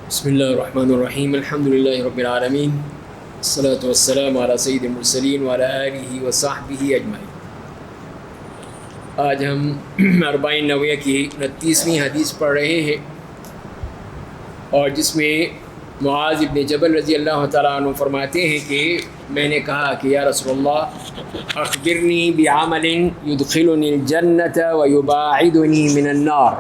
بسم اللہ الرحمن الرحیم الحمدللہ رب العالمین الصلاۃ والسلام علی سید المرسلین وعلی آلہ وصحبہ اجمعین۔ آج ہم اربعین نویہ کی 29ویں حدیث پڑھ رہے ہیں، اور جس میں معاذ ابن جبل رضی اللہ تعالیٰ عنہ فرماتے ہیں کہ میں نے کہا کہ یا رسول اللہ اخبرنی بعمل یدخلنی الجنۃ ویباعدنی من النار،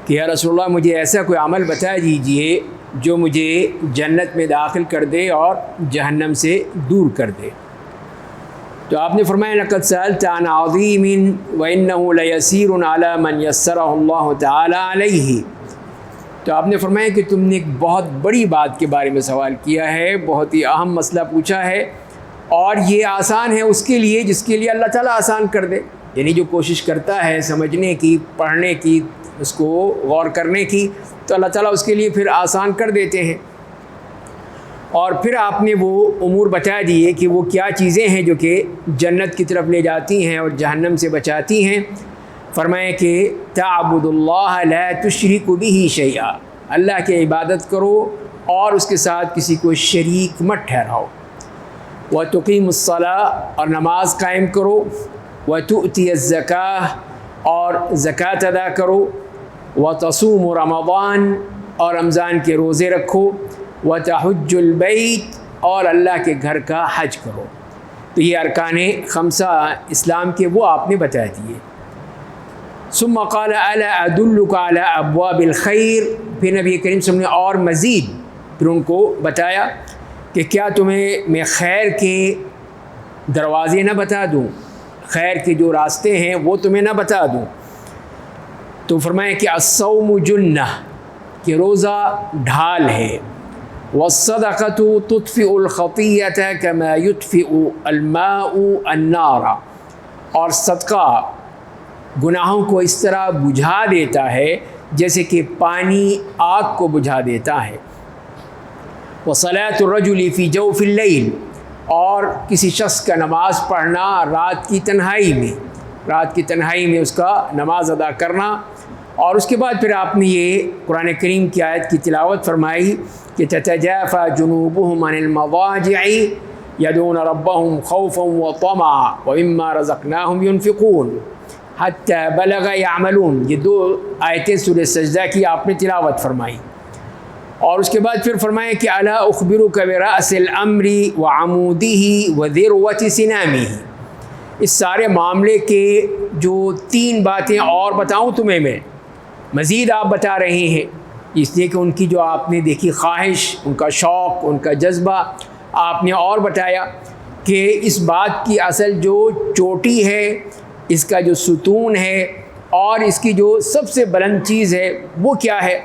کہ یا رسول اللہ مجھے ایسا کوئی عمل بتا دیجئے جو مجھے جنت میں داخل کر دے اور جہنم سے دور کر دے۔ تو آپ نے فرمایا لقد سألت عن عظیم وإنه لیسیر علی من یسرہ اللہ تعالی علیہ۔ تو آپ نے فرمایا کہ تم نے ایک بہت بڑی بات کے بارے میں سوال کیا ہے، بہت ہی اہم مسئلہ پوچھا ہے، اور یہ آسان ہے اس کے لیے جس کے لیے اللہ تعالیٰ آسان کر دے۔ یعنی جو کوشش کرتا ہے سمجھنے کی، پڑھنے کی، اس کو غور کرنے کی، تو اللہ تعالیٰ اس کے لیے پھر آسان کر دیتے ہیں۔ اور پھر آپ نے وہ امور بتا دیے کہ وہ کیا چیزیں ہیں جو کہ جنت کی طرف لے جاتی ہیں اور جہنم سے بچاتی ہیں۔ فرمائے کہ تعبد اللہ لا تشرک بہ شیئا، اللہ کی عبادت کرو اور اس کے ساتھ کسی کو شریک مت ٹھہراؤ۔ وتقیم الصلاۃ، اور نماز قائم کرو۔ وتؤتی الزکاۃ، اور زکوٰۃ ادا کرو۔ وتصوم رمضان، اور رمضان کے روزے رکھو۔ وتحج البیت، اور اللہ کے گھر کا حج کرو۔ تو یہ ارکان خمسہ اسلام کے وہ آپ نے بتا دیے۔ ثم قال الا ادلک علی ابواب الخیر، پھر نبی کریم صلی اللہ علیہ وسلم نے اور مزید پھر ان کو بتایا کہ کیا تمہیں میں خیر کے دروازے نہ بتا دوں، خیر کے جو راستے ہیں وہ تمہیں نہ بتا دوں؟ تو فرمایا کہ الصوم جنہ، کہ روزہ ڈھال ہے۔ والصدقۃ تطفئ الخطیۃ کما یطفئ الماء النار، اور صدقہ گناہوں کو اس طرح بجھا دیتا ہے جیسے کہ پانی آگ کو بجھا دیتا ہے۔ وصلاۃ الرجل فی جوف اللیل، اور کسی شخص کا نماز پڑھنا رات کی تنہائی میں اس کا نماز ادا کرنا۔ اور اس کے بعد پھر آپ نے یہ قرآن کریم کی آیت کی تلاوت فرمائی کہ تتجافى جنوبهم عن المضاجع يدعون ربهم خوفا وطمعا ومما رزقناهم ينفقون حتى بلغ يعملون، یہ دو آیتیں سورہ سجدہ کی آپ نے تلاوت فرمائی۔ اور اس کے بعد پھر فرمایا کہ الا اخبرک برأس الامر وعموده وذروة سنامه، اس سارے معاملے کے جو تین باتیں اور بتاؤں تمہیں میں، مزید آپ بتا رہے ہیں، اس لیے کہ ان کی جو آپ نے دیکھی خواہش، ان کا شوق، ان کا جذبہ آپ نے اور بتایا کہ اس بات کی اصل جو چوٹی ہے، اس کا جو ستون ہے، اور اس کی جو سب سے بلند چیز ہے وہ کیا ہے؟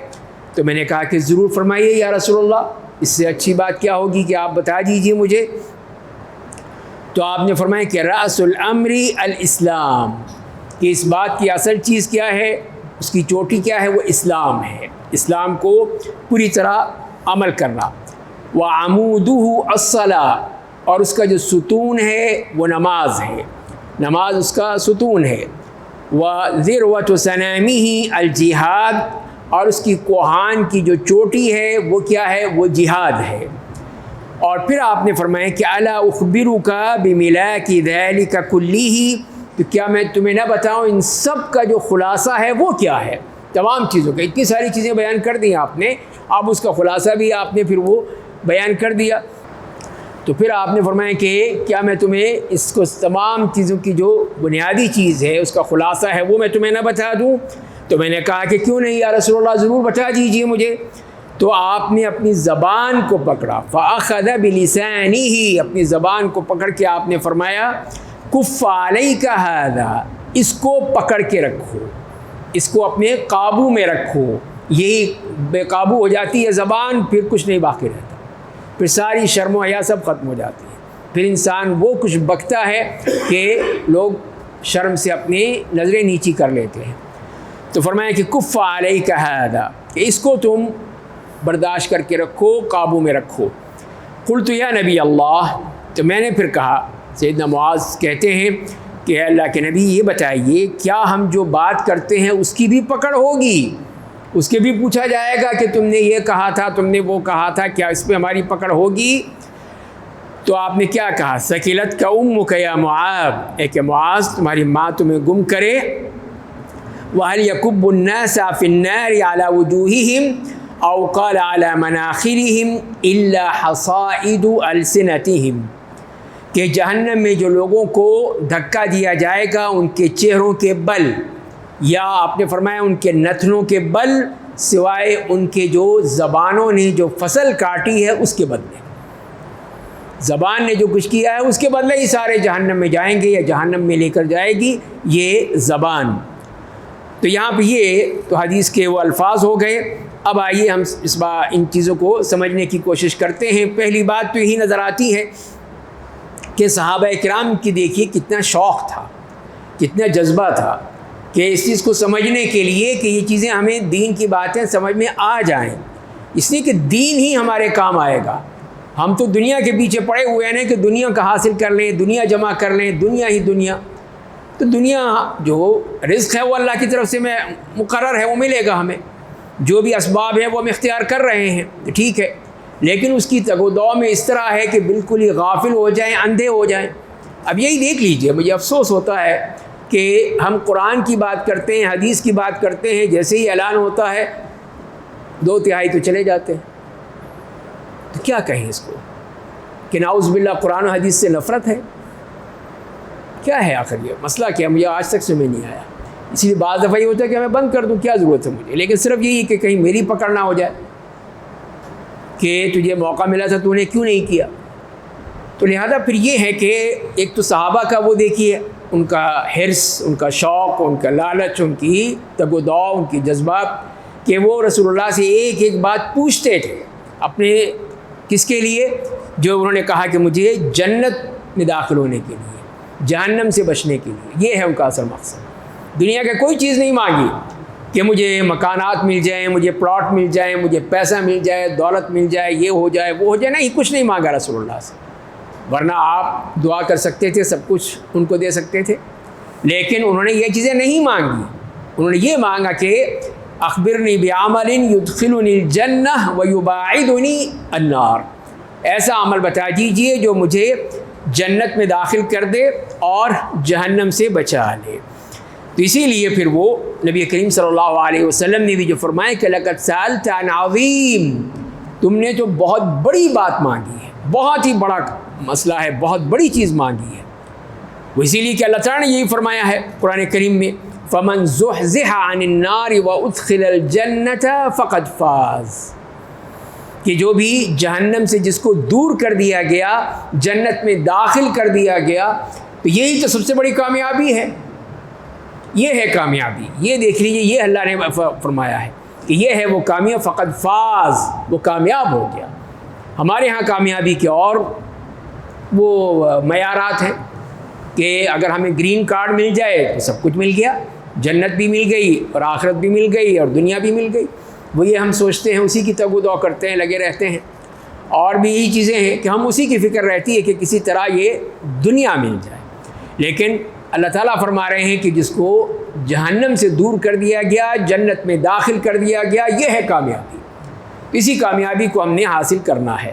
تو میں نے کہا کہ ضرور فرمائیے یا رسول اللہ، اس سے اچھی بات کیا ہوگی کہ آپ بتا دیجئے مجھے۔ تو آپ نے فرمایا کہ رأس الامر الاسلام، کہ اس بات کی اصل چیز کیا ہے، اس کی چوٹی کیا ہے، وہ اسلام ہے، اسلام کو پوری طرح عمل کرنا۔ وعمودہ الصلاۃ، اور اس کا جو ستون ہے وہ نماز ہے، نماز اس کا ستون ہے۔ وذروۃ سنامہ الجہاد، اور اس کی کوہان کی جو چوٹی ہے وہ کیا ہے، وہ جہاد ہے۔ اور پھر آپ نے فرمایا کہ الا اخبرک بملاک ذلک کلہ، تو کیا میں تمہیں نہ بتاؤں ان سب کا جو خلاصہ ہے وہ کیا ہے؟ تمام چیزوں کا، اتنی ساری چیزیں بیان کر دی آپ نے، اب اس کا خلاصہ بھی آپ نے پھر وہ بیان کر دیا۔ تو پھر آپ نے فرمایا کہ کیا میں تمہیں اس کو تمام چیزوں کی جو بنیادی چیز ہے، اس کا خلاصہ ہے، وہ میں تمہیں نہ بتا دوں؟ تو میں نے کہا کہ کیوں نہیں یا رسول اللہ، ضرور بتا دیجیے مجھے۔ تو آپ نے اپنی زبان کو پکڑا، فأخذ بلسانہ، اپنی زبان کو پکڑ کے آپ نے فرمایا کف علیک ھذا، اس کو پکڑ کے رکھو، اس کو اپنے قابو میں رکھو۔ یہی بے قابو ہو جاتی ہے زبان، پھر کچھ نہیں باقی رہتا، پھر ساری شرم و حیا سب ختم ہو جاتی ہے، پھر انسان وہ کچھ بکتا ہے کہ لوگ شرم سے اپنی نظریں نیچی کر لیتے ہیں۔ تو فرمایا کہ کف علیک ھذا، کہ اس کو تم برداشت کر کے رکھو، قابو میں رکھو۔ قلت یا نبی اللہ، تو میں نے پھر کہا، سیدنا معاذ کہتے ہیں کہ اے اللہ کے نبی یہ بتائیے کیا ہم جو بات کرتے ہیں اس کی بھی پکڑ ہوگی؟ اس کے بھی پوچھا جائے گا کہ تم نے یہ کہا تھا، تم نے وہ کہا تھا، کیا اس پہ ہماری پکڑ ہوگی؟ تو آپ نے کیا کہا؟ ثقلت کا امک یا معاذ، اے کہ معاذ تمہاری ماں تمہیں گم کرے. وَهَلْ يَكُبُّ النَّاسَ فِي النَّارِ عَلَى وُجُوهِهِمْ أَوْ قَالَ عَلَى مَنَاخِرِهِمْ إِلَّا حَصَائِدُ أَلْسِنَتِهِمْ، کہ جہنم میں جو لوگوں کو دھکا دیا جائے گا ان کے چہروں کے بل، یا آپ نے فرمایا ان کے نتنوں کے بل، سوائے ان کے جو زبانوں نے جو فصل کاٹی ہے اس کے بدلے. زبان نے جو کچھ کیا ہے اس کے بدلے ہی سارے جہنم میں جائیں گے، یا جہنم میں لے کر جائے گی یہ زبان. تو یہاں پہ یہ تو حدیث کے وہ الفاظ ہو گئے. اب آئیے ہم ان چیزوں کو سمجھنے کی کوشش کرتے ہیں. پہلی بات تو یہی نظر آتی ہے کہ صحابہ کرام کی دیکھیے کتنا شوق تھا، کتنا جذبہ تھا کہ اس چیز کو سمجھنے کے لیے کہ یہ چیزیں ہمیں دین کی باتیں سمجھ میں آ جائیں، اس لیے کہ دین ہی ہمارے کام آئے گا. ہم تو دنیا کے پیچھے پڑے ہوئے ہیں کہ دنیا کا حاصل کر لیں، دنیا جمع کر لیں، دنیا ہی دنیا. تو دنیا جو رزق ہے وہ اللہ کی طرف سے میں مقرر ہے، وہ ملے گا ہمیں. جو بھی اسباب ہیں وہ ہم اختیار کر رہے ہیں، ٹھیک ہے، لیکن اس کی تگ و دو میں اس طرح ہے کہ بالکل ہی غافل ہو جائیں، اندھے ہو جائیں. اب یہی دیکھ لیجئے، مجھے افسوس ہوتا ہے کہ ہم قرآن کی بات کرتے ہیں، حدیث کی بات کرتے ہیں، جیسے ہی اعلان ہوتا ہے 2/3 تو چلے جاتے ہیں. تو کیا کہیں اس کو کہ نعوذ باللہ قرآن و حدیث سے نفرت ہے؟ کیا ہے آخر یہ مسئلہ؟ کیا مجھے آج تک سمجھ نہیں آیا. اسی لیے بعض دفعہ یہ ہوتا ہے کہ میں بند کر دوں، کیا ضرورت ہے مجھے، لیکن صرف یہی کہ کہیں میری پکڑ نہ ہو جائے کہ تجھے موقع ملا تھا تو نے کیوں نہیں کیا. تو لہذا پھر یہ ہے کہ ایک تو صحابہ کا وہ دیکھیے ان کا حرص، ان کا شوق، ان کا لالچ، ان کی تگ و دو، ان کی جذبات، کہ وہ رسول اللہ سے ایک ایک بات پوچھتے تھے اپنے، کس کے لیے؟ جو انہوں نے کہا کہ مجھے جنت میں داخل ہونے کے لیے، جہنم سے بچنے کے لیے. یہ ہے ان کا اصل مقصد. دنیا کا کوئی چیز نہیں مانگی کہ مجھے مکانات مل جائیں، مجھے پلاٹ مل جائیں، مجھے پیسہ مل جائے، دولت مل جائے، یہ ہو جائے، وہ ہو جائے. نہیں، کچھ نہیں مانگا رسول اللہ سے. ورنہ آپ دعا کر سکتے تھے، سب کچھ ان کو دے سکتے تھے، لیکن انہوں نے یہ چیزیں نہیں مانگی. انہوں نے یہ مانگا کہ اخبرنی بعمل یدخلنی الجنہ ویباعدنی النار، ایسا عمل بتا دیجئے جو مجھے جنت میں داخل کر دے اور جہنم سے بچا لے. تو اسی لیے پھر وہ نبی کریم صلی اللہ علیہ وسلم نے بھی جو فرمایا کہ لقد سألت عن عظیم، تم نے جو بہت بڑی بات مانگی ہے، بہت ہی بڑا مسئلہ ہے، بہت بڑی چیز مانگی ہے. وہ اسی لیے کہ اللہ تعالیٰ نے یہی فرمایا ہے قرآن کریم میں، فمن زحزح عن النار وادخل الجنة فقد فاز، کہ جو بھی جہنم سے جس کو دور کر دیا گیا، جنت میں داخل کر دیا گیا، تو یہی تو سب سے بڑی کامیابی ہے. یہ ہے کامیابی. یہ دیکھ لیجیے، یہ اللہ نے فرمایا ہے کہ یہ ہے وہ کامیاب، فقد فاز، وہ کامیاب ہو گیا. ہمارے ہاں کامیابی کے اور وہ معیارات ہیں کہ اگر ہمیں گرین کارڈ مل جائے تو سب کچھ مل گیا، جنت بھی مل گئی اور آخرت بھی مل گئی اور دنیا بھی مل گئی. وہ یہ ہم سوچتے ہیں، اسی کی تگ و دو کرتے ہیں، لگے رہتے ہیں. اور بھی یہی چیزیں ہیں کہ ہم اسی کی فکر رہتی ہے کہ کسی طرح یہ دنیا مل جائے. لیکن اللہ تعالیٰ فرما رہے ہیں کہ جس کو جہنم سے دور کر دیا گیا، جنت میں داخل کر دیا گیا، یہ ہے کامیابی. اسی کامیابی کو ہم نے حاصل کرنا ہے.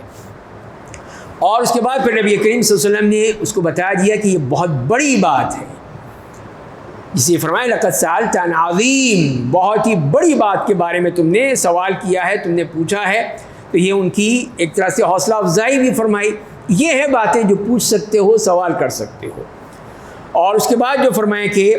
اور اس کے بعد پھر نبی کریم صلی اللہ علیہ وسلم نے اس کو بتا دیا کہ یہ بہت بڑی بات ہے، جسے فرمایا لقد سألت عن عظیم، بہت ہی بڑی بات کے بارے میں تم نے سوال کیا ہے، تم نے پوچھا ہے. تو یہ ان کی ایک طرح سے حوصلہ افزائی بھی فرمائی. یہ ہے باتیں جو پوچھ سکتے ہو، سوال کر سکتے ہو. اور اس کے بعد جو فرمائے کہ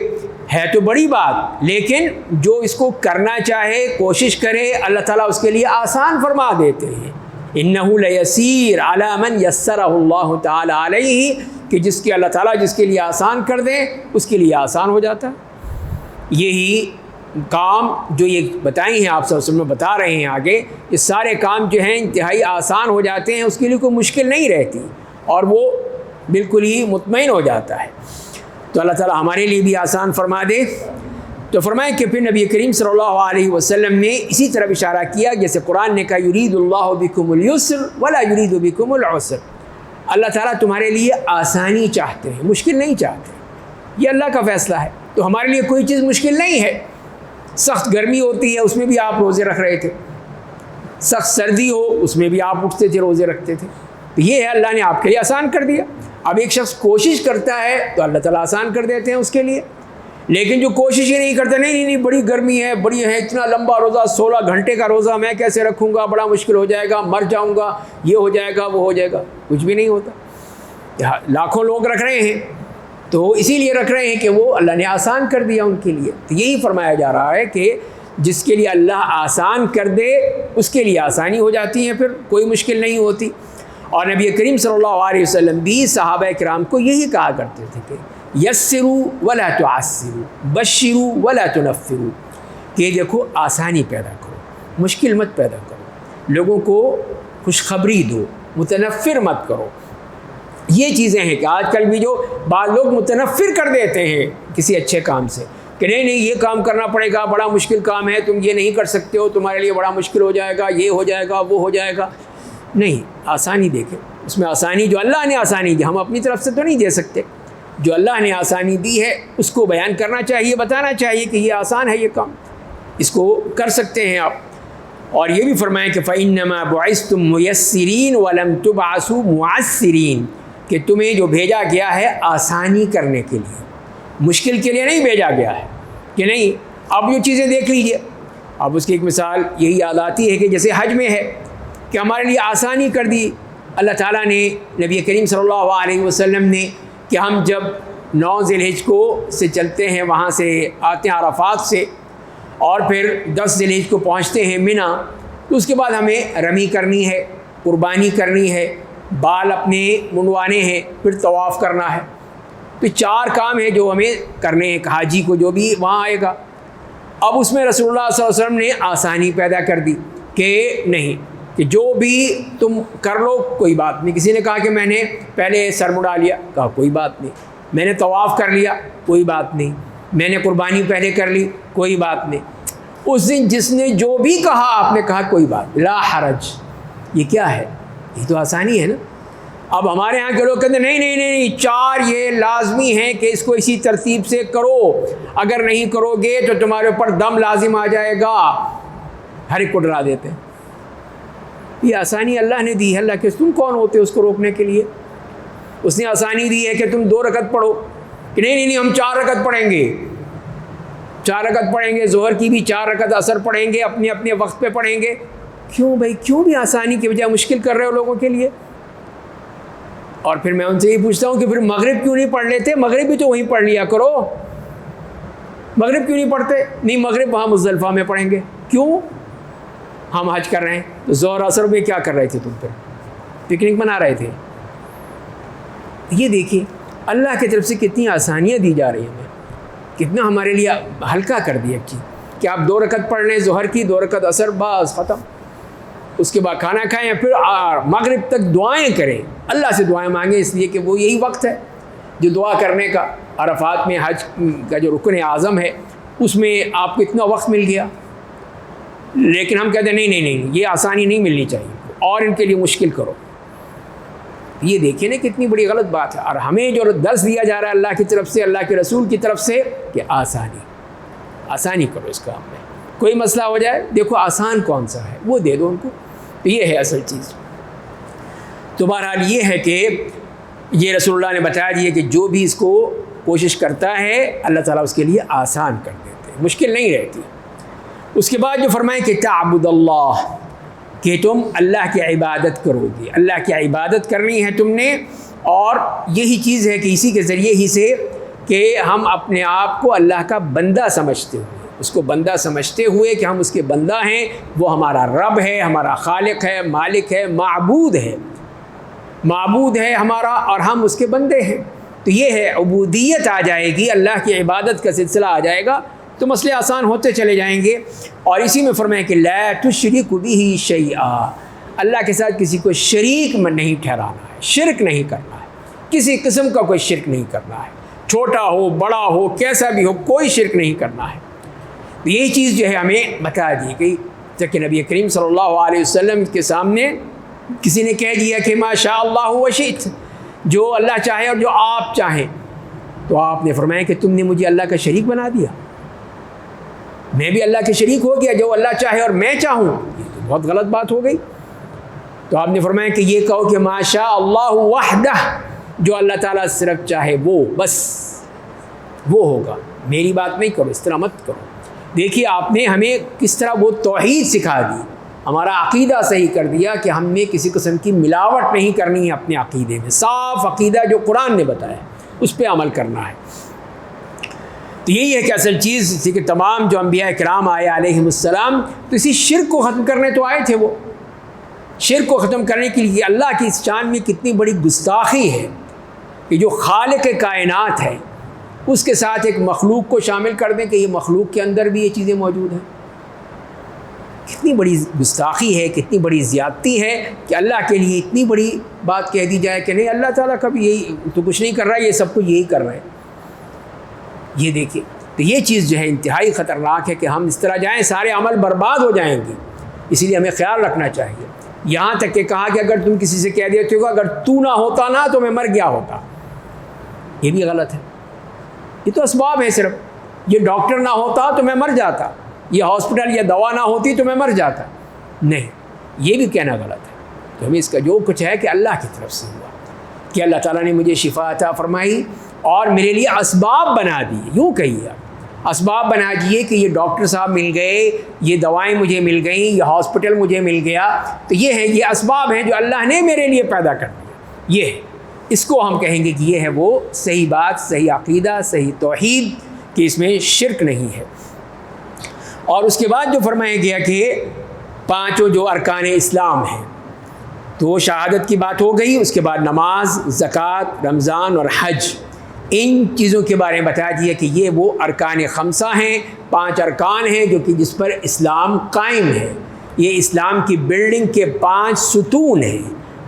ہے تو بڑی بات، لیکن جو اس کو کرنا چاہے، کوشش کرے، اللہ تعالیٰ اس کے لیے آسان فرما دیتے ہیں. انہ لیسیر علی من یسرہ اللہ تعالی علیہ، کہ جس کے اللہ تعالیٰ جس کے لیے آسان کر دے اس کے لیے آسان ہو جاتا ہے. یہی کام جو یہ بتائی ہیں آپ صلی اللہ علیہ وسلم بتا رہے ہیں آگے، یہ سارے کام جو ہیں انتہائی آسان ہو جاتے ہیں، اس کے لیے کوئی مشکل نہیں رہتی اور وہ بالکل ہی مطمئن ہو جاتا ہے. تو اللہ تعالیٰ ہمارے لیے بھی آسان فرما دے. تو فرمائے کہ پھر نبی کریم صلی اللہ علیہ وسلم نے اسی طرح اشارہ کیا جیسے قرآن نے کہا یرید اللہ بکم الیسر ولا یرید بکم العسر، اللہ تعالیٰ تمہارے لیے آسانی چاہتے ہیں، مشکل نہیں چاہتے. یہ اللہ کا فیصلہ ہے. تو ہمارے لیے کوئی چیز مشکل نہیں ہے. سخت گرمی ہوتی ہے اس میں بھی آپ روزے رکھ رہے تھے، سخت سردی ہو اس میں بھی آپ اٹھتے تھے روزے رکھتے تھے. تو یہ ہے اللہ نے آپ کے لیے آسان کر دیا. اب ایک شخص کوشش کرتا ہے تو اللہ تعالیٰ آسان کر دیتے ہیں اس کے لیے. لیکن جو کوشش ہی نہیں کرتا، نہیں بڑی گرمی ہے، بڑی ہے، اتنا لمبا روزہ 16 گھنٹے کا روزہ میں کیسے رکھوں گا، بڑا مشکل ہو جائے گا، مر جاؤں گا، یہ ہو جائے گا، وہ ہو جائے گا، کچھ بھی نہیں ہوتا. لاکھوں لوگ رکھ رہے ہیں تو اسی لیے رکھ رہے ہیں کہ وہ اللہ نے آسان کر دیا ان کے لیے. تو یہی فرمایا جا رہا ہے کہ جس کے لیے اللہ آسان کر دے اس کے لیے آسانی ہو جاتی ہے، پھر کوئی مشکل نہیں ہوتی. اور نبی کریم صلی اللہ علیہ وسلم بھی صحابہ کرام کو یہی کہا کرتے تھے کہ یسروا ولا تعسروا بشروا ولا تنفروا، کہ دیکھو آسانی پیدا کرو، مشکل مت پیدا کرو، لوگوں کو خوشخبری دو، متنفر مت کرو. یہ چیزیں ہیں کہ آج کل بھی جو بعض لوگ متنفر کر دیتے ہیں کسی اچھے کام سے کہ نہیں یہ کام کرنا پڑے گا، بڑا مشکل کام ہے، تم یہ نہیں کر سکتے ہو، تمہارے لیے بڑا مشکل ہو جائے گا، یہ ہو جائے گا، وہ ہو جائے گا. نہیں، آسانی دیکھیں، اس میں آسانی جو اللہ نے آسانی دی، ہم اپنی طرف سے تو نہیں دے سکتے. جو اللہ نے آسانی دی ہے اس کو بیان کرنا چاہیے، بتانا چاہیے کہ یہ آسان ہے، یہ کام اس کو کر سکتے ہیں آپ. اور یہ بھی فرمائیں کہ فَإِنَّمَا بُعِثْتُم مُيَسِّرِينَ وَلَمْ تُبْعَثُوا مُعَسِّرِينَ، کہ تمہیں جو بھیجا گیا ہے آسانی کرنے کے لیے، مشکل کے لیے نہیں بھیجا گیا ہے. کہ نہیں اب یہ چیزیں دیکھ لیجئے. اب اس کی ایک مثال یہی یاد آتی ہے کہ جیسے حج میں ہے کہ ہمارے لیے آسانی کر دی اللہ تعالیٰ نے، نبی کریم صلی اللہ علیہ وسلم نے، کہ ہم جب 9 ذی الحجہ کو سے چلتے ہیں، وہاں سے آتے ہیں عرفات سے، اور پھر 10 ذی الحجہ کو پہنچتے ہیں منی، تو اس کے بعد ہمیں رمی کرنی ہے، قربانی کرنی ہے، بال اپنے منڈوانے ہیں، پھر طواف کرنا ہے. تو 4 کام ہیں جو ہمیں کرنے ہیں حاجی کو جو بھی وہاں آئے گا. اب اس میں رسول اللہ صلی اللہ علیہ وسلم نے آسانی پیدا کر دی کہ نہیں، کہ جو بھی تم کر لو کوئی بات نہیں. کسی نے کہا کہ میں نے پہلے سر مڈا لیا، کہا کوئی بات نہیں. میں نے طواف کر لیا، کوئی بات نہیں. میں نے قربانی پہلے کر لی، کوئی بات نہیں. اس دن جس نے جو بھی کہا آپ نے کہا کوئی بات لا حرج. یہ کیا ہے؟ یہ تو آسانی ہے نا. اب ہمارے ہاں کے لوگ کہتے ہیں نہیں 4 یہ لازمی ہیں کہ اس کو اسی ترتیب سے کرو، اگر نہیں کرو گے تو تمہارے اوپر دم لازم آ جائے گا. ہر ایک کو ڈرا دیتے ہیں. یہ آسانی اللہ نے دی ہے. اللہ کے تم کون ہوتے اس کو روکنے کے لیے؟ اس نے آسانی دی ہے کہ تم 2 رکعت پڑھو، کہ نہیں ہم 4 رکعت پڑھیں گے، 4 رکعت پڑھیں گے، ظہر کی بھی 4 رکعت، عصر پڑھیں گے، اپنے اپنے وقت پہ پڑھیں گے. کیوں بھائی، کیوں بھی آسانی کی بجائے مشکل کر رہے ہو لوگوں کے لیے؟ اور پھر میں ان سے یہ پوچھتا ہوں کہ پھر مغرب کیوں نہیں پڑھ لیتے؟ مغرب بھی تو وہیں پڑھ لیا کرو. مغرب کیوں نہیں پڑھتے؟ نہیں مغرب وہاں مزدلفہ میں پڑھیں گے. کیوں؟ ہم حج کر رہے ہیں تو ظہر عصر میں کیا کر رہے تھے؟ تم پھر پکنک منا رہے تھے. یہ دیکھیے اللہ کی طرف سے کتنی آسانیاں دی جا رہی ہیں، کتنا ہمارے لیے ہلکا کر دیا کہ آپ 2 رکعت پڑھ لیں ظہر کی، 2 رکعت عصر، بس ختم. اس کے بعد کھانا کھائیں، پھر مغرب تک دعائیں کریں، اللہ سے دعائیں مانگیں، اس لیے کہ وہ یہی وقت ہے جو دعا کرنے کا. عرفات میں حج کا جو رکن اعظم ہے اس میں آپ کو اتنا وقت مل گیا. لیکن ہم کہتے ہیں نہیں یہ آسانی نہیں ملنی چاہیے اور ان کے لیے مشکل کرو. یہ دیکھیں نا کتنی بڑی غلط بات ہے. اور ہمیں جو درس دیا جا رہا ہے اللہ کی طرف سے، اللہ کے رسول کی طرف سے، کہ آسانی کرو اس کام میں. کوئی مسئلہ ہو جائے دیکھو آسان کون سا ہے وہ دے دو ان کو. تو یہ ہے اصل چیز. تو بہرحال یہ ہے کہ یہ رسول اللہ نے بتایا دیا کہ جو بھی اس کو کوشش کرتا ہے اللہ تعالیٰ اس کے لیے آسان کر دیتے ہیں، مشکل نہیں رہتی. اس کے بعد جو فرمائیں کہ تعبد اللہ، کہ تم اللہ کی عبادت کرو گے، اللہ کی عبادت کرنی ہے تم نے. اور یہی چیز ہے کہ اسی کے ذریعے ہی سے کہ ہم اپنے آپ کو اللہ کا بندہ سمجھتے ہوئے، اس کو بندہ سمجھتے ہوئے کہ ہم اس کے بندہ ہیں، وہ ہمارا رب ہے، ہمارا خالق ہے، مالک ہے، معبود ہے ہمارا، اور ہم اس کے بندے ہیں. تو یہ ہے عبودیت آ جائے گی، اللہ کی عبادت کا سلسلہ آ جائے گا تو مسئلے آسان ہوتے چلے جائیں گے. اور اسی میں فرمائیں کہ لا تشرک بہ شیئا، اللہ کے ساتھ کسی کو شریک نہیں ٹھہرانا ہے، شرک نہیں کرنا ہے، کسی قسم کا کوئی شرک نہیں کرنا ہے، چھوٹا ہو بڑا ہو کیسا بھی ہو، کوئی شرک نہیں کرنا ہے. یہی چیز جو ہے ہمیں بتا دی گئی. کہ نبی کریم صلی اللہ علیہ وسلم کے سامنے کسی نے کہہ دیا کہ ما شاء اللہ وشئت، جو اللہ چاہے اور جو آپ چاہیں، تو آپ نے فرمایا کہ تم نے مجھے اللہ کا شریک بنا دیا. میں بھی اللہ کے شریک ہو گیا، جو اللہ چاہے اور میں چاہوں، یہ تو بہت غلط بات ہو گئی۔ تو آپ نے فرمایا کہ یہ کہو کہ ما شاء اللہ وحدہ، جو اللہ تعالیٰ صرف چاہے وہ، بس وہ ہوگا، میری بات نہیں کرو، اس طرح مت کرو۔ دیکھیے آپ نے ہمیں کس طرح وہ توحید سکھا دی، ہمارا عقیدہ صحیح کر دیا کہ ہم نے کسی قسم کی ملاوٹ نہیں کرنی ہے اپنے عقیدے میں، صاف عقیدہ جو قرآن نے بتایا اس پہ عمل کرنا ہے۔ تو یہی ہے کہ اصل چیز تھی کہ تمام جو انبیاء کرام آئے علیہم السلام تو اسی شرک کو ختم کرنے تو آئے تھے، وہ شرک کو ختم کرنے کے لیے اللہ کی اس شان میں کتنی بڑی گستاخی ہے کہ جو خالق کائنات ہے اس کے ساتھ ایک مخلوق کو شامل کر دیں کہ یہ مخلوق کے اندر بھی یہ چیزیں موجود ہیں۔ کتنی بڑی گستاخی ہے، کتنی بڑی زیادتی ہے کہ اللہ کے لیے اتنی بڑی بات کہہ دی جائے کہ نہیں، اللہ تعالیٰ کا بھی یہی تو کچھ نہیں کر رہا ہے، یہ سب کچھ یہی کر رہے ہیں۔ یہ دیکھیے، تو یہ چیز جو ہے انتہائی خطرناک ہے کہ ہم اس طرح جائیں سارے عمل برباد ہو جائیں گے، اسی لیے ہمیں خیال رکھنا چاہیے۔ یہاں تک کہ کہا کہ اگر تم کسی سے کہہ دیتے ہو اگر تو نہ ہوتا نا تو میں مر گیا ہوتا، یہ بھی غلط ہے۔ یہ تو اسباب ہے، صرف یہ ڈاکٹر نہ ہوتا تو میں مر جاتا، یہ ہاسپٹل یا دوا نہ ہوتی تو میں مر جاتا، نہیں، یہ بھی کہنا غلط ہے۔ تو ہمیں اس کا جو کچھ ہے کہ اللہ کی طرف سے ہوا، کہ اللہ تعالیٰ نے مجھے شفا عطا فرمائی اور میرے لیے اسباب بنا دیے، یوں کہیے آپ، اسباب بنا دیے کہ یہ ڈاکٹر صاحب مل گئے، یہ دوائیں مجھے مل گئیں، یہ ہاسپٹل مجھے مل گیا، تو یہ ہے، یہ اسباب ہیں جو اللہ نے میرے لیے پیدا کر دیا۔ یہ اس کو ہم کہیں گے کہ یہ ہے وہ صحیح بات، صحیح عقیدہ، صحیح توحید، کہ اس میں شرک نہیں ہے۔ اور اس کے بعد جو فرمایا گیا کہ پانچوں جو ارکان اسلام ہیں، تو شہادت کی بات ہو گئی، اس کے بعد نماز، زکوٰۃ، رمضان اور حج، ان چیزوں کے بارے میں بتا دیا کہ یہ وہ ارکان خمسہ ہیں، 5 ارکان ہیں جو کہ جس پر اسلام قائم ہے۔ یہ اسلام کی بلڈنگ کے 5 ستون ہیں،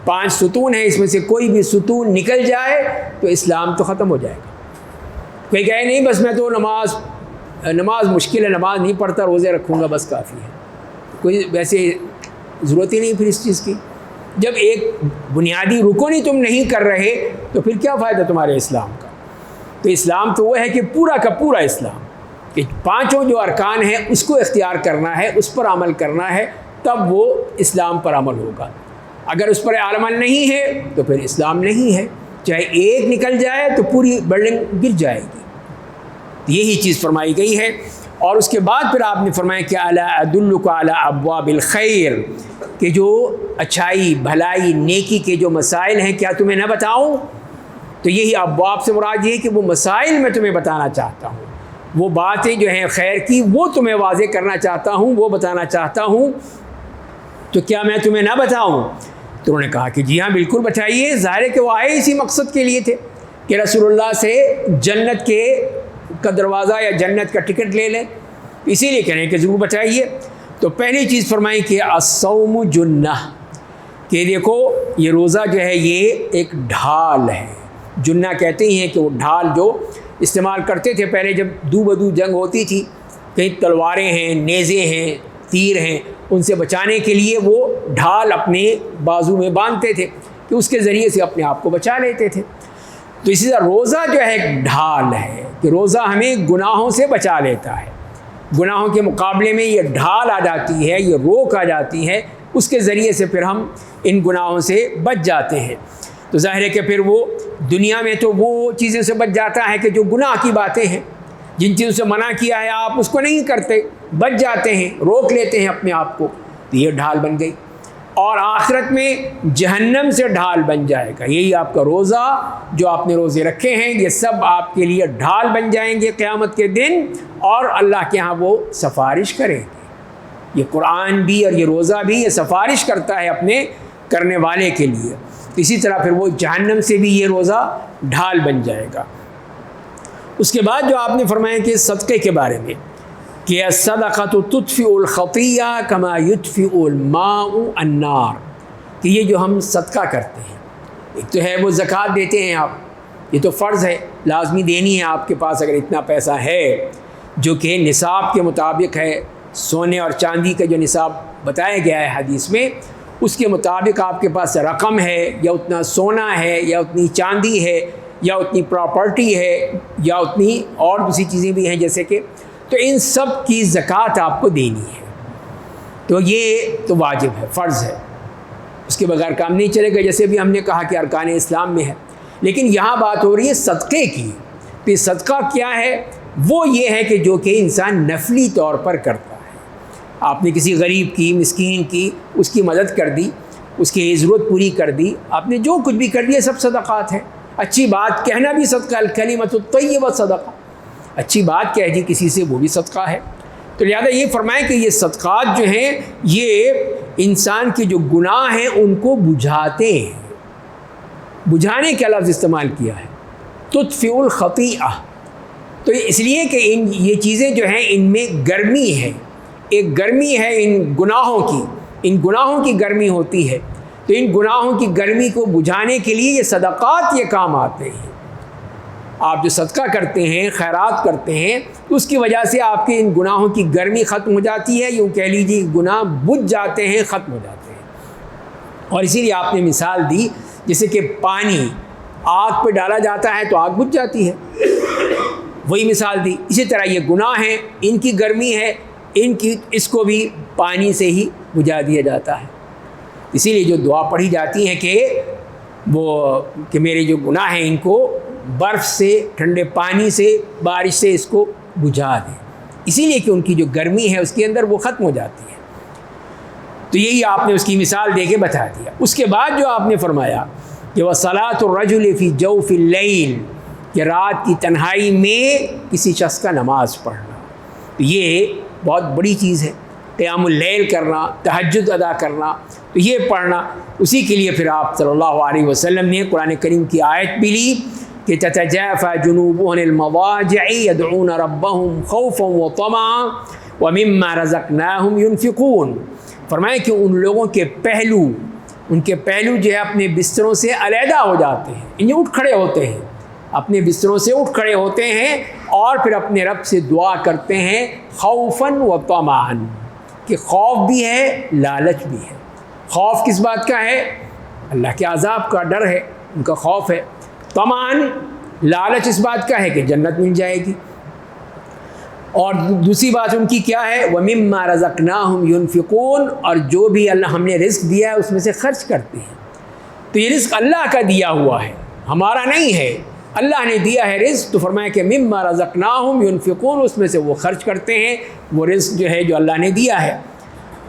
5 ستون ہیں، اس میں سے کوئی بھی ستون نکل جائے تو اسلام تو ختم ہو جائے گا۔ کوئی کہے نہیں بس میں تو نماز مشکل ہے، نماز نہیں پڑھتا، روزے رکھوں گا بس کافی ہے، کوئی ویسے ضرورت ہی نہیں پھر اس چیز کی۔ جب ایک بنیادی رکن ہی تم نہیں کر رہے تو پھر کیا فائدہ تمہارے اسلام کا؟ تو اسلام تو وہ ہے کہ پورا کا پورا اسلام، کہ 5 جو ارکان ہیں اس کو اختیار کرنا ہے، اس پر عمل کرنا ہے، تب وہ اسلام پر عمل ہوگا۔ اگر اس پر عمل نہیں ہے تو پھر اسلام نہیں ہے، چاہے ایک نکل جائے تو پوری بلڈنگ گر جائے گی۔ یہی چیز فرمائی گئی ہے۔ اور اس کے بعد پھر آپ نے فرمایا کہ الا ادلک علی ابواب الخیر، کہ جو اچھائی، بھلائی، نیکی کے جو مسائل ہیں کیا تمہیں نہ بتاؤں؟ تو یہی ابواب سے مراد یہ ہے کہ وہ مسائل میں تمہیں بتانا چاہتا ہوں، وہ باتیں جو ہیں خیر کی وہ تمہیں واضح کرنا چاہتا ہوں، وہ بتانا چاہتا ہوں، تو کیا میں تمہیں نہ بتاؤں؟ تو انہوں نے کہا کہ جی ہاں بالکل بتائیے، ظاہر ہے کہ وہ آئے اسی مقصد کے لیے تھے کہ رسول اللہ سے جنت کا دروازہ یا جنت کا ٹکٹ لے لیں، اسی لیے کہہ رہے ہیں کہ ضرور بتائیے۔ تو پہلی چیز فرمائی کہ الصوم جنہ، کہ دیکھو یہ روزہ جو ہے یہ ایک ڈھال ہے۔ جنہ کہتے ہی ہیں کہ وہ ڈھال جو استعمال کرتے تھے پہلے جب دو بدو جنگ ہوتی تھی، کہیں تلواریں ہیں، نیزے ہیں، تیر ہیں، ان سے بچانے کے لیے وہ ڈھال اپنے بازو میں باندھتے تھے کہ اس کے ذریعے سے اپنے آپ کو بچا لیتے تھے۔ تو اسی طرح روزہ جو ہے ایک ڈھال ہے کہ روزہ ہمیں گناہوں سے بچا لیتا ہے، گناہوں کے مقابلے میں یہ ڈھال آ جاتی ہے، یہ روک آ جاتی ہے، اس کے ذریعے سے پھر ہم ان گناہوں سے بچ جاتے ہیں۔ تو ظاہر ہے کہ پھر وہ دنیا میں تو وہ چیزوں سے بچ جاتا ہے کہ جو گناہ کی باتیں ہیں، جن چیزوں سے منع کیا ہے آپ اس کو نہیں کرتے، بچ جاتے ہیں، روک لیتے ہیں اپنے آپ کو، تو یہ ڈھال بن گئی۔ اور آخرت میں جہنم سے ڈھال بن جائے گا، یہی آپ کا روزہ، جو آپ نے روزے رکھے ہیں یہ سب آپ کے لیے ڈھال بن جائیں گے قیامت کے دن، اور اللہ کے ہاں وہ سفارش کریں گے۔ یہ قرآن بھی اور یہ روزہ بھی یہ سفارش کرتا ہے اپنے کرنے والے کے لیے، اسی طرح پھر وہ جہنم سے بھی یہ روزہ ڈھال بن جائے گا۔ اس کے بعد جو آپ نے فرمایا کہ صدقے کے بارے میں کہ الصدقۃ تطفئ الخطیہ کما یطفئ الماء النار، کہ یہ جو ہم صدقہ کرتے ہیں، ایک تو ہے وہ زکوٰۃ دیتے ہیں آپ، یہ تو فرض ہے، لازمی دینی ہے، آپ کے پاس اگر اتنا پیسہ ہے جو کہ نصاب کے مطابق ہے، سونے اور چاندی کا جو نصاب بتایا گیا ہے حدیث میں، اس کے مطابق آپ کے پاس رقم ہے، یا اتنا سونا ہے، یا اتنی چاندی ہے، یا اتنی پراپرٹی ہے، یا اتنی اور دوسری چیزیں بھی ہیں جیسے کہ، تو تو ان سب کی زکوٰۃ آپ کو دینی ہے. تو یہ تو واجب ہے، فرض ہے، اس کے بغیر کام نہیں چلے گا، جیسے بھی ہم نے کہا کہ ارکان اسلام میں ہے. لیکن یہاں بات ہو رہی ہے صدقے کی. تو صدقہ کیا ہے؟ وہ یہ ہے کہ جو کہ انسان نفلی طور پر کرتا ہے. آپ نے کسی غریب کی، مسکین کی، اس کی مدد کر دی، اس کی ضرورت پوری کر دی، آپ نے جو کچھ بھی کر دیا، سب صدقات ہیں. اچھی بات کہنا بھی صدقہ، الکلمۃ الطیبہ صدقہ، اچھی بات کہہ دی کسی سے، وہ بھی صدقہ ہے. تو لہٰذا یہ فرمائیں کہ یہ صدقات جو ہیں یہ انسان کے جو گناہ ہیں ان کو بجھاتے ہیں. بجھانے کا لفظ استعمال کیا ہے، تطفئ الخطیئہ. تو اس لیے کہ یہ چیزیں جو ہیں ان میں گرمی ہے، ایک گرمی ہے ان گناہوں کی گرمی ہوتی ہے. تو ان گناہوں کی گرمی کو بجھانے کے لیے یہ صدقات یہ کام آتے ہیں. آپ جو صدقہ کرتے ہیں، خیرات کرتے ہیں، تو اس کی وجہ سے آپ کے ان گناہوں کی گرمی ختم ہو جاتی ہے. یوں کہہ لیجیے گناہ بجھ جاتے ہیں، ختم ہو جاتے ہیں. اور اسی لیے آپ نے مثال دی جیسے کہ پانی آگ پہ ڈالا جاتا ہے تو آگ بجھ جاتی ہے، وہی مثال دی. اسی طرح یہ گناہ ہیں، ان کی گرمی ہے، اس کو بھی پانی سے ہی بجھا دیا جاتا ہے. اسی لیے جو دعا پڑھی جاتی ہے کہ میرے جو گناہ ہیں ان کو برف سے، ٹھنڈے پانی سے، بارش سے اس کو بجھا دیں، اسی لیے کہ ان کی جو گرمی ہے اس کے اندر وہ ختم ہو جاتی ہے. تو یہی آپ نے اس کی مثال دے کے بتا دیا. اس کے بعد جو آپ نے فرمایا کہ وَصَلَاةُ الرَّجُلِ فِي جَوْفِ اللَّيْلِ، کہ رات کی تنہائی میں کسی شخص کا نماز پڑھنا، تو یہ بہت بڑی چیز ہے. قیام اللیل کرنا، تہجد ادا کرنا، تو یہ پڑھنا. اسی کے لیے پھر آپ صلی اللہ علیہ وسلم نے قرآن کریم کی آیت بھی لی کہ تتجافى جنوبهم عن المضاجع يدعون ربهم خوفا وطمعا ومما رزقناهم ينفقون. فرمائے کہ ان لوگوں کے پہلو جو ہے اپنے بستروں سے علیحدہ ہو جاتے ہیں، انہیں اٹھ کھڑے ہوتے ہیں، اپنے بستروں سے اٹھ کھڑے ہوتے ہیں اور پھر اپنے رب سے دعا کرتے ہیں خوفا وطمعا، کہ خوف بھی ہے، لالچ بھی ہے. خوف کس بات کا ہے؟ اللہ کے عذاب کا ڈر ہے، ان کا خوف ہے. طمعاً، لالچ اس بات کا ہے کہ جنت مل جائے گی. اور دوسری بات ان کی کیا ہے؟ وَمِمَّا رَزَقْنَاهُمْ يُنْفِقُونَ، اور جو بھی اللہ ہم نے رزق دیا ہے اس میں سے خرچ کرتے ہیں. تو یہ رزق اللہ کا دیا ہوا ہے، ہمارا نہیں ہے. اللہ نے دیا ہے رزق، تو فرمایا کہ مِمَّا رَزَقْنَاهُمْ يُنْفِقُونَ، اس میں سے وہ خرچ کرتے ہیں وہ رزق جو ہے جو اللہ نے دیا ہے.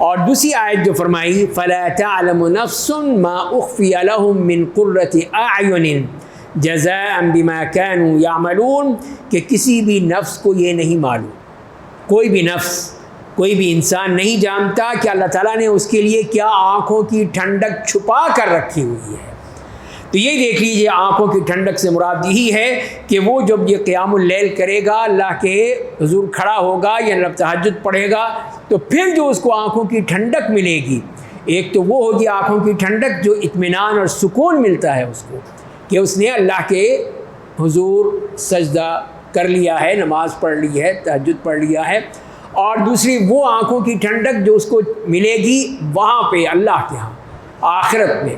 اور دوسری آیت جو فرمائی فَلَا تَعْلَمُ نَفْسٌ مَا أُخْفِيَ لَهُم مِّن قُرَّةِ أَعْيُنٍ جزاء بما كانوا يعملون، کہ کسی بھی نفس کو یہ نہیں معلوم، کوئی بھی نفس، کوئی بھی انسان نہیں جانتا کہ اللہ تعالیٰ نے اس کے لیے کیا آنکھوں کی ٹھنڈک چھپا کر رکھی ہوئی ہے. تو یہ دیکھ لیجیے، آنکھوں کی ٹھنڈک سے مراد یہی ہے کہ وہ جب یہ قیام اللیل کرے گا، اللہ کے حضور کھڑا ہوگا یا تہجد پڑھے گا، تو پھر جو اس کو آنکھوں کی ٹھنڈک ملے گی، ایک تو وہ ہوگی آنکھوں کی ٹھنڈک جو اطمینان اور سکون ملتا ہے اس کو کہ اس نے اللہ کے حضور سجدہ کر لیا ہے، نماز پڑھ لی ہے، تہجد پڑھ لیا ہے. اور دوسری وہ آنکھوں کی ٹھنڈک جو اس کو ملے گی وہاں پہ اللہ کے ہاں آخرت میں،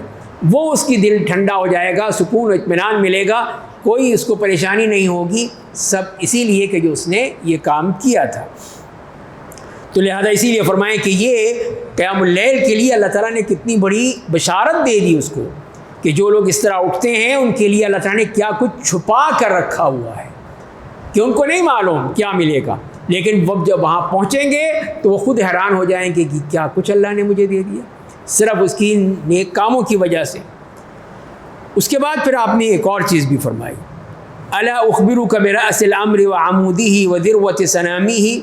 وہ اس کی دل ٹھنڈا ہو جائے گا، سکون و اطمینان ملے گا، کوئی اس کو پریشانی نہیں ہوگی. سب اسی لیے کہ جو اس نے یہ کام کیا تھا. تو لہذا اسی لیے فرمائیں کہ یہ قیام اللیل کے لیے اللہ تعالیٰ نے کتنی بڑی بشارت دے دی اس کو، کہ جو لوگ اس طرح اٹھتے ہیں ان کے لیے اللہ تعالیٰ نے کیا کچھ چھپا کر رکھا ہوا ہے کہ ان کو نہیں معلوم کیا ملے گا، لیکن جب وہاں پہنچیں گے تو وہ خود حیران ہو جائیں گے کہ کیا کچھ اللہ نے مجھے دے دیا صرف اس کی نیک کاموں کی وجہ سے. اس کے بعد پھر آپ نے ایک اور چیز بھی فرمائی، الا اخبرک برأس الامر وعمودہ وذروۃ سنامہ.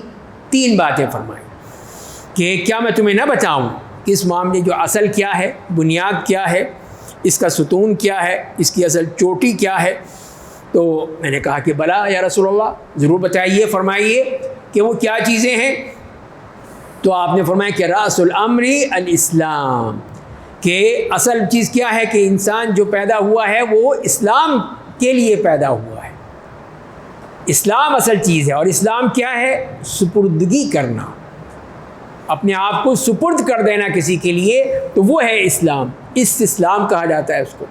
3 باتیں فرمائیں کہ کیا میں تمہیں نہ بتاؤں کہ اس معاملے جو اصل کیا ہے، بنیاد کیا ہے، اس کا ستون کیا ہے، اس کی اصل چوٹی کیا ہے. تو میں نے کہا کہ بلا یا رسول اللہ، ضرور بتائیے، فرمائیے کہ وہ کیا چیزیں ہیں. تو آپ نے فرمایا کہ رأس الامر الاسلام، کہ اصل چیز کیا ہے کہ انسان جو پیدا ہوا ہے وہ اسلام کے لیے پیدا ہوا ہے. اسلام اصل چیز ہے. اور اسلام کیا ہے؟ سپردگی کرنا، اپنے آپ کو سپرد کر دینا کسی کے لیے، تو وہ ہے اسلام. اسلام کہا جاتا ہے اس کو.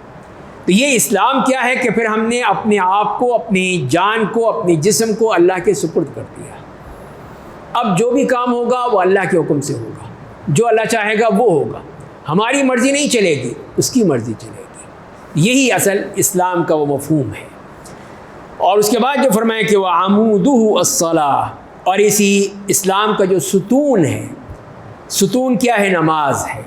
تو یہ اسلام کیا ہے کہ پھر ہم نے اپنے آپ کو، اپنی جان کو، اپنے جسم کو اللہ کے سپرد کر دیا. اب جو بھی کام ہوگا وہ اللہ کے حکم سے ہوگا، جو اللہ چاہے گا وہ ہوگا، ہماری مرضی نہیں چلے گی، اس کی مرضی چلے گی۔ یہی اصل اسلام کا وہ مفہوم ہے۔ اور اس کے بعد جو فرمایا کہ وہ عمودہ الصلاۃ، اور اسی اسلام کا جو ستون ہے، ستون کیا ہے؟ نماز ہے۔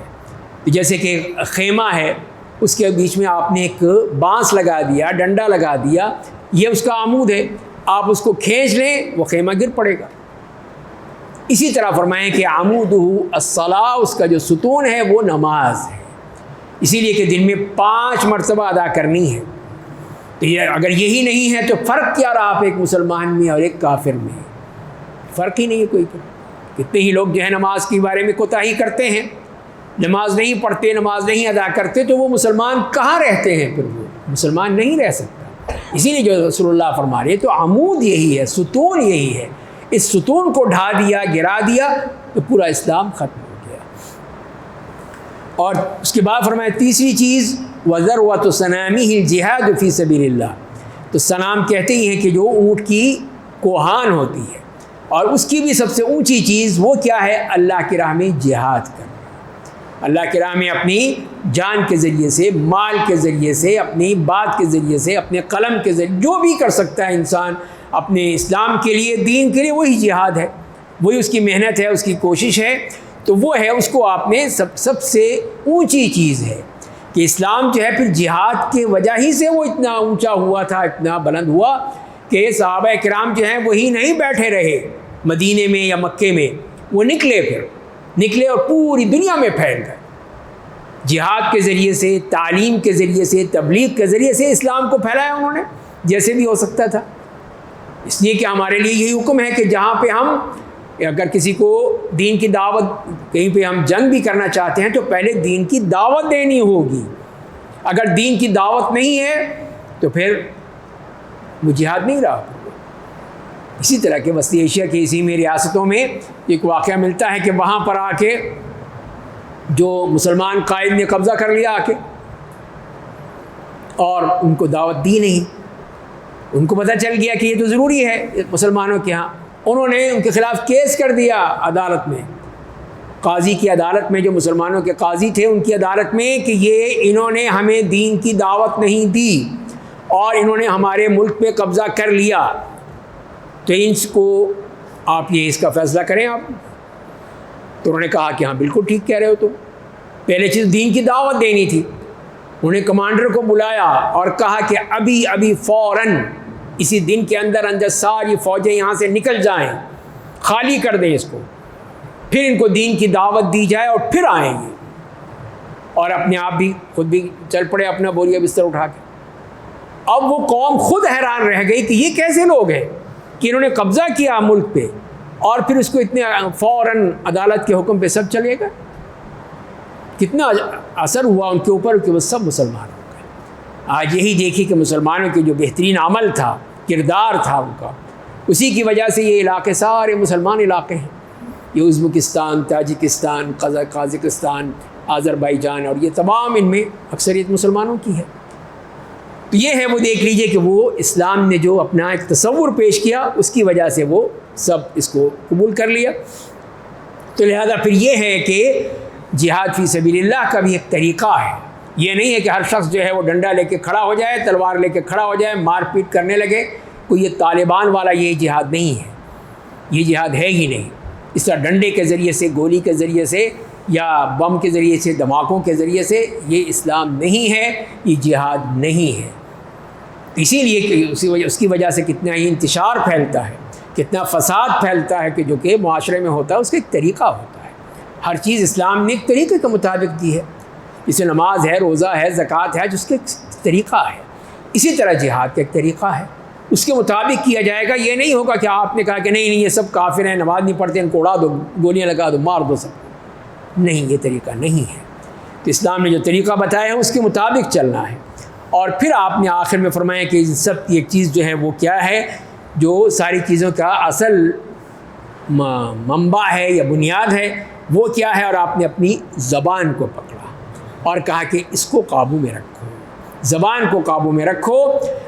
جیسے کہ خیمہ ہے، اس کے بیچ میں آپ نے ایک بانس لگا دیا، ڈنڈا لگا دیا، یہ اس کا عمود ہے، آپ اس کو کھینچ لیں وہ خیمہ گر پڑے گا۔ اسی طرح فرمائیں کہ عمودہ الصلاۃ، اس کا جو ستون ہے وہ نماز ہے، اسی لیے کہ دن میں 5 مرتبہ ادا کرنی ہے۔ تو یہ اگر یہی نہیں ہے تو فرق کیا رہا آپ ایک مسلمان میں اور ایک کافر میں؟ فرق ہی نہیں ہے کوئی۔ کتنے ہی لوگ جو ہے نماز کے بارے میں کوتاہی کرتے ہیں، نماز نہیں پڑھتے، نماز نہیں ادا کرتے، تو وہ مسلمان کہاں رہتے ہیں؟ پھر وہ مسلمان نہیں رہ سکتا۔ اسی لیے جو رسول اللہ فرما رہے تو عمود یہی ہے، ستون یہی ہے، اس ستون کو ڈھا دیا، گرا دیا تو پورا اسلام ختم ہو گیا۔ اور اس کے بعد فرمایا تیسری چیز وَذَرْوَةُ صَنَامِهِ الْجِهَادُ فِي سَبِيلِ اللَّهِ، تو صنام کہتے ہی ہیں کہ جو اونٹ کی کوہان ہوتی ہے، اور اس کی بھی سب سے اونچی چیز وہ کیا ہے؟ اللہ کی راہ میں جہاد کرنا، اللہ کی راہ میں اپنی جان کے ذریعے سے، مال کے ذریعے سے، اپنی بات کے ذریعے سے، اپنے قلم کے ذریعے، جو بھی کر سکتا ہے انسان اپنے اسلام کے لیے، دین کے لیے، وہی جہاد ہے، وہی اس کی محنت ہے، اس کی کوشش ہے۔ تو وہ ہے، اس کو آپ نے سب سے اونچی چیز ہے کہ اسلام جو ہے پھر جہاد کے وجہ ہی سے وہ اتنا اونچا ہوا تھا، اتنا بلند ہوا کہ صحابہ کرام جو ہیں وہی نہیں بیٹھے رہے مدینے میں یا مکے میں، وہ نکلے اور پوری دنیا میں پھیل گئے، جہاد کے ذریعے سے، تعلیم کے ذریعے سے، تبلیغ کے ذریعے سے اسلام کو پھیلایا انہوں نے جیسے بھی ہو سکتا تھا۔ اس لیے کہ ہمارے لیے یہی حکم ہے کہ جہاں پہ ہم اگر کسی کو دین کی دعوت، کہیں پہ ہم جنگ بھی کرنا چاہتے ہیں تو پہلے دین کی دعوت دینی ہوگی۔ اگر دین کی دعوت نہیں ہے تو پھر وہ جہاد نہیں رہا۔ اسی طرح کے وسطی ایشیا کی اسی میں ریاستوں میں ایک واقعہ ملتا ہے کہ وہاں پر آ کے جو مسلمان قائد نے قبضہ کر لیا آ کے، اور ان کو دعوت دی نہیں، ان کو پتہ چل گیا کہ یہ تو ضروری ہے مسلمانوں کے ہاں، انہوں نے ان کے خلاف کیس کر دیا عدالت میں، قاضی کی عدالت میں، جو مسلمانوں کے قاضی تھے ان کی عدالت میں، کہ یہ انہوں نے ہمیں دین کی دعوت نہیں دی اور انہوں نے ہمارے ملک پہ قبضہ کر لیا، تو اس کو آپ یہ اس کا فیصلہ کریں آپ۔ تو انہوں نے کہا کہ ہاں بالکل ٹھیک کہہ رہے ہو، تو پہلے چیز دین کی دعوت دینی تھی۔ انہوں نے کمانڈر کو بلایا اور کہا کہ ابھی فوراً اسی دن کے اندر ساری فوجیں یہاں سے نکل جائیں، خالی کر دیں اس کو، پھر ان کو دین کی دعوت دی جائے اور پھر آئیں گے۔ اور اپنے آپ بھی خود بھی چل پڑے اپنا بوریا بستر اٹھا کے۔ اب وہ قوم خود حیران رہ گئی کہ یہ کیسے لوگ ہیں کہ انہوں نے قبضہ کیا ملک پہ اور پھر اس کو اتنے فوراً عدالت کے حکم پہ سب چلے گئے۔ کتنا اثر ہوا ان کے اوپر کہ وہ سب مسلمان ہو گئے۔ آج یہی دیکھی کہ مسلمانوں کے جو بہترین عمل تھا، کردار تھا ان کا، اسی کی وجہ سے یہ علاقے سارے مسلمان علاقے ہیں۔ یہ ازبکستان، تاجکستان، قازقستان، آذربائیجان، اور یہ تمام ان میں اکثریت مسلمانوں کی ہے۔ تو یہ ہے، وہ دیکھ لیجئے کہ وہ اسلام نے جو اپنا ایک تصور پیش کیا اس کی وجہ سے وہ سب اس کو قبول کر لیا۔ تو لہذا پھر یہ ہے کہ جہاد فی سبیل اللہ کا بھی ایک طریقہ ہے، یہ نہیں ہے کہ ہر شخص جو ہے وہ ڈنڈا لے کے کھڑا ہو جائے، تلوار لے کے کھڑا ہو جائے، مار پیٹ کرنے لگے۔ کوئی یہ طالبان والا یہ جہاد نہیں ہے، یہ جہاد ہے ہی نہیں۔ اس طرح ڈنڈے کے ذریعے سے، گولی کے ذریعے سے، یا بم کے ذریعے سے، دھماکوں کے ذریعے سے، یہ اسلام نہیں ہے، یہ جہاد نہیں ہے۔ اسی لیے کہ اس کی وجہ سے کتنا ہی انتشار پھیلتا ہے، کتنا فساد پھیلتا ہے، کہ جو کہ معاشرے میں ہوتا ہے اس کا ایک طریقہ ہوتا ہے۔ ہر چیز اسلام نے ایک طریقے کے مطابق دی ہے، جیسے نماز ہے، روزہ ہے، زکوٰۃ ہے، جس کا ایک طریقہ ہے۔ اسی طرح جہاد کا ایک طریقہ ہے، اس کے مطابق کیا جائے گا۔ یہ نہیں ہوگا کہ آپ نے کہا کہ نہیں یہ سب کافر ہیں، نماز نہیں پڑھتے، ان کو اڑا دو، گولیاں لگا دو، مار دو سب۔ نہیں، یہ طریقہ نہیں ہے۔ تو اسلام نے جو طریقہ بتایا ہے اس کے مطابق چلنا ہے۔ اور پھر آپ نے آخر میں فرمایا کہ سب کی ایک چیز جو ہے وہ کیا ہے، جو ساری چیزوں کا اصل منبع ہے یا بنیاد ہے، وہ کیا ہے؟ اور آپ نے اپنی زبان کو پکڑا اور کہا کہ اس کو قابو میں رکھو، زبان کو قابو میں رکھو.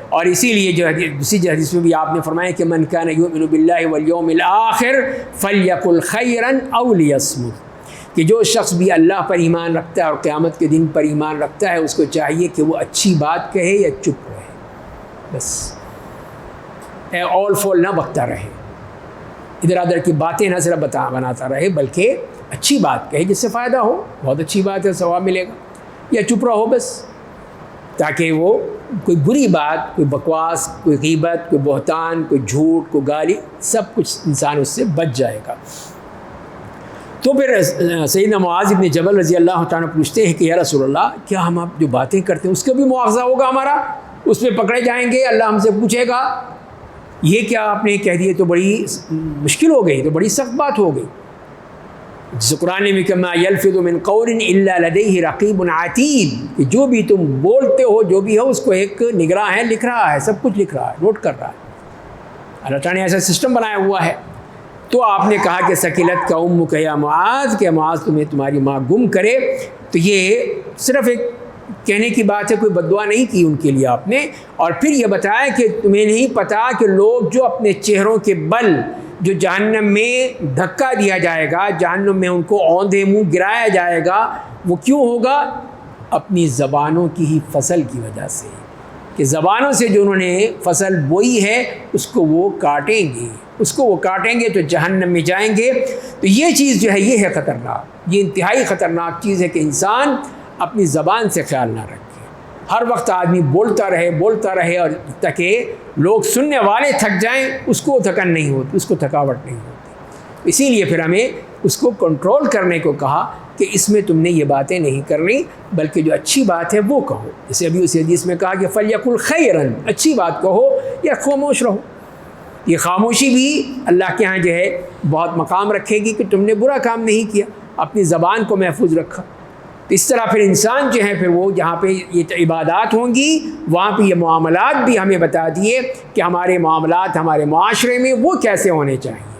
اور اسی لیے جو دوسری حدیث میں بھی آپ نے فرمایا کہ من کان یؤمن باللہ والیوم الآخر فلیقل خیرا او لیصمت، کہ جو شخص بھی اللہ پر ایمان رکھتا ہے اور قیامت کے دن پر ایمان رکھتا ہے اس کو چاہیے کہ وہ اچھی بات کہے یا چپ رہے، بس اول فول نہ بکتا رہے، ادھر ادھر کی باتیں نہ صرف بناتا رہے بلکہ اچھی بات کہے جس سے فائدہ ہو. بہت اچھی بات ہے، ثواب ملے گا. یا چپ رہو بس، تاکہ وہ کوئی بری بات، کوئی بکواس، کوئی غیبت، کوئی بہتان، کوئی جھوٹ، کوئی گالی، سب کچھ انسان اس سے بچ جائے گا. تو پھر سیدنا معاذ بن جبل رضی اللہ تعالیٰ پوچھتے ہیں کہ یا رسول اللہ، کیا ہم آپ جو باتیں کرتے ہیں اس کا بھی مواخذہ ہوگا ہمارا؟ اس پہ پکڑے جائیں گے، اللہ ہم سے پوچھے گا یہ کیا آپ نے کہہ دیے؟ تو بڑی مشکل ہو گئی، تو بڑی سخت بات ہو گئی. جس قرآن میں کہ ما یلفظ من قول الا لدیہ رقیب عتید، کہ جو بھی تم بولتے ہو، جو بھی ہو، اس کو ایک نگراں ہے، لکھ رہا ہے، سب کچھ لکھ رہا ہے، نوٹ کر رہا ہے. اللہ تعالیٰ نے ایسا سسٹم بنایا ہوا ہے. تو آپ نے کہا کہ سکیلت کا امک یا معاذ، کہ معاذ تمہیں تمہاری ماں گم کرے. تو یہ صرف ایک کہنے کی بات ہے، کوئی بددعا نہیں کی ان کے لیے آپ نے. اور پھر یہ بتایا کہ تمہیں نہیں پتہ کہ لوگ جو اپنے چہروں کے بل جو جہنم میں دھکا دیا جائے گا، جہنم میں ان کو اوندھے منہ گرایا جائے گا، وہ کیوں ہوگا؟ اپنی زبانوں کی ہی فصل کی وجہ سے، کہ زبانوں سے جو انہوں نے فصل بوئی ہے اس کو وہ کاٹیں گے، اس کو وہ کاٹیں گے تو جہنم میں جائیں گے. تو یہ چیز جو ہے یہ ہے خطرناک، یہ انتہائی خطرناک چیز ہے کہ انسان اپنی زبان سے خیال نہ رکھے. ہر وقت آدمی بولتا رہے اور تاکہ لوگ سننے والے تھک جائیں، اس کو تھکن نہیں ہوتی، اس کو تھکاوٹ نہیں ہوتی. اسی لیے پھر ہمیں اس کو کنٹرول کرنے کو کہا کہ اس میں تم نے یہ باتیں نہیں کرنی، بلکہ جو اچھی بات ہے وہ کہو. جیسے ابھی اس حدیث میں کہا کہ فلیقل خیرا، اچھی بات کہو یا خاموش رہو. یہ خاموشی بھی اللہ کے ہاں جو ہے بہت مقام رکھے گی کہ تم نے برا کام نہیں کیا، اپنی زبان کو محفوظ رکھا. اس طرح پھر انسان جو ہے پھر وہ جہاں پہ یہ عبادات ہوں گی وہاں پہ یہ معاملات بھی ہمیں بتا دیے کہ ہمارے معاملات ہمارے معاشرے میں وہ کیسے ہونے چاہیے،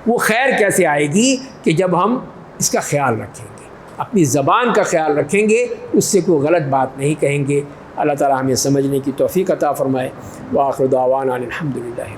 وہ خیر کیسے آئے گی کہ جب ہم اس کا خیال رکھیں گے، اپنی زبان کا خیال رکھیں گے، اس سے کوئی غلط بات نہیں کہیں گے. اللہ تعالیٰ ہمیں سمجھنے کی توفیق عطا فرمائے. وآخر دعوانا الحمدللہ.